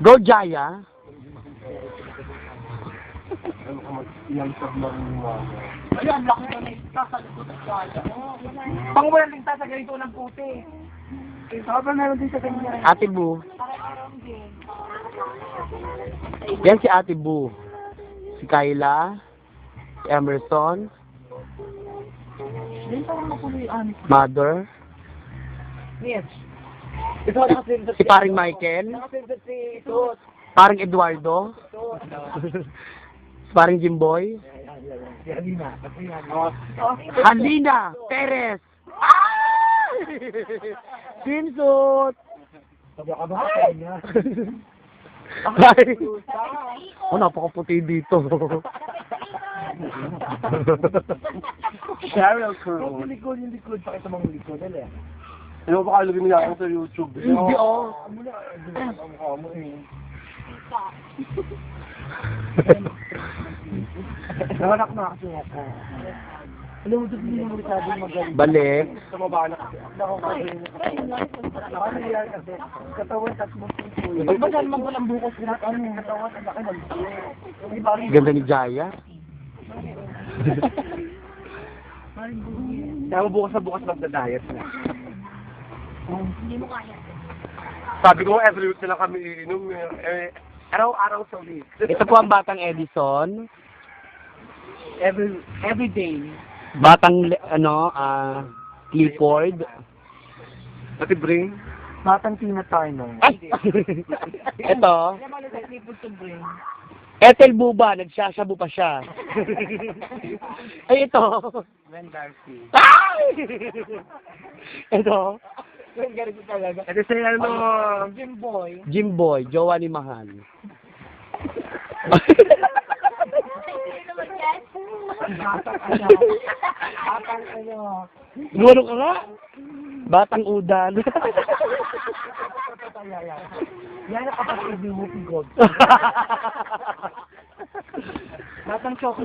Go, Jaya. Ayan, laki na nagta sa likod ng kaya. Pang walang ligtas sa ganito ng puti. Saka pa meron din sa ganyan. Ate Bu. Yan si Ate Bu. Si Kyla. Si Emerson. Din parang mapuloy anis. Mother. Yes. Ito nakasinda Si paring Michael. Nakasinda si Tut. Paring Eduardo. Si paring Jimboy. Si Alina. Halina Perez. Ah! Sinsot. Sabi ka ba sa kanya? Ay. Oh, napakaputi dito. Cheryl Crow. Yung likod. Pakita mong likod. Dali. Ano ba kalagay nila ako sa YouTube? Hindi, oh. Ang mukha mo eh. Nawanak na kasi ako. Alam mo, doon hindi mo masyadong magaling. Balik. Tumaba na kasi. Nakakaliyan kasi. Katawan at mo tuloy. Ba't ba saan magwalang bukas na ano yung katawan? Ang laki ng bukas. Ganda ni Jaya. Kaya mo bukas na bukas magda-diet na. Hindi mo kaya. Sabi ko, every week na lang kami iinom. Araw-araw sa week. Ito po ang Batang Edison. Every day. Batang, Clifford. Pati Bring. Batang Tina Turner. Ay! Ito. Alam mo, let's leave it to bring. Ethel Buba, nagsasabu pa siya. Ay, ito. Gwen Darcy. Ay! Ito. Gwen Darcy talaga. Ito si ano, Jimboy. Jimboy, jowa ni Mahal. Batang ano. Gumano ka nga? Batang Udan. Yan ang kapatid ni Whoopi Gold. Batang chocolate.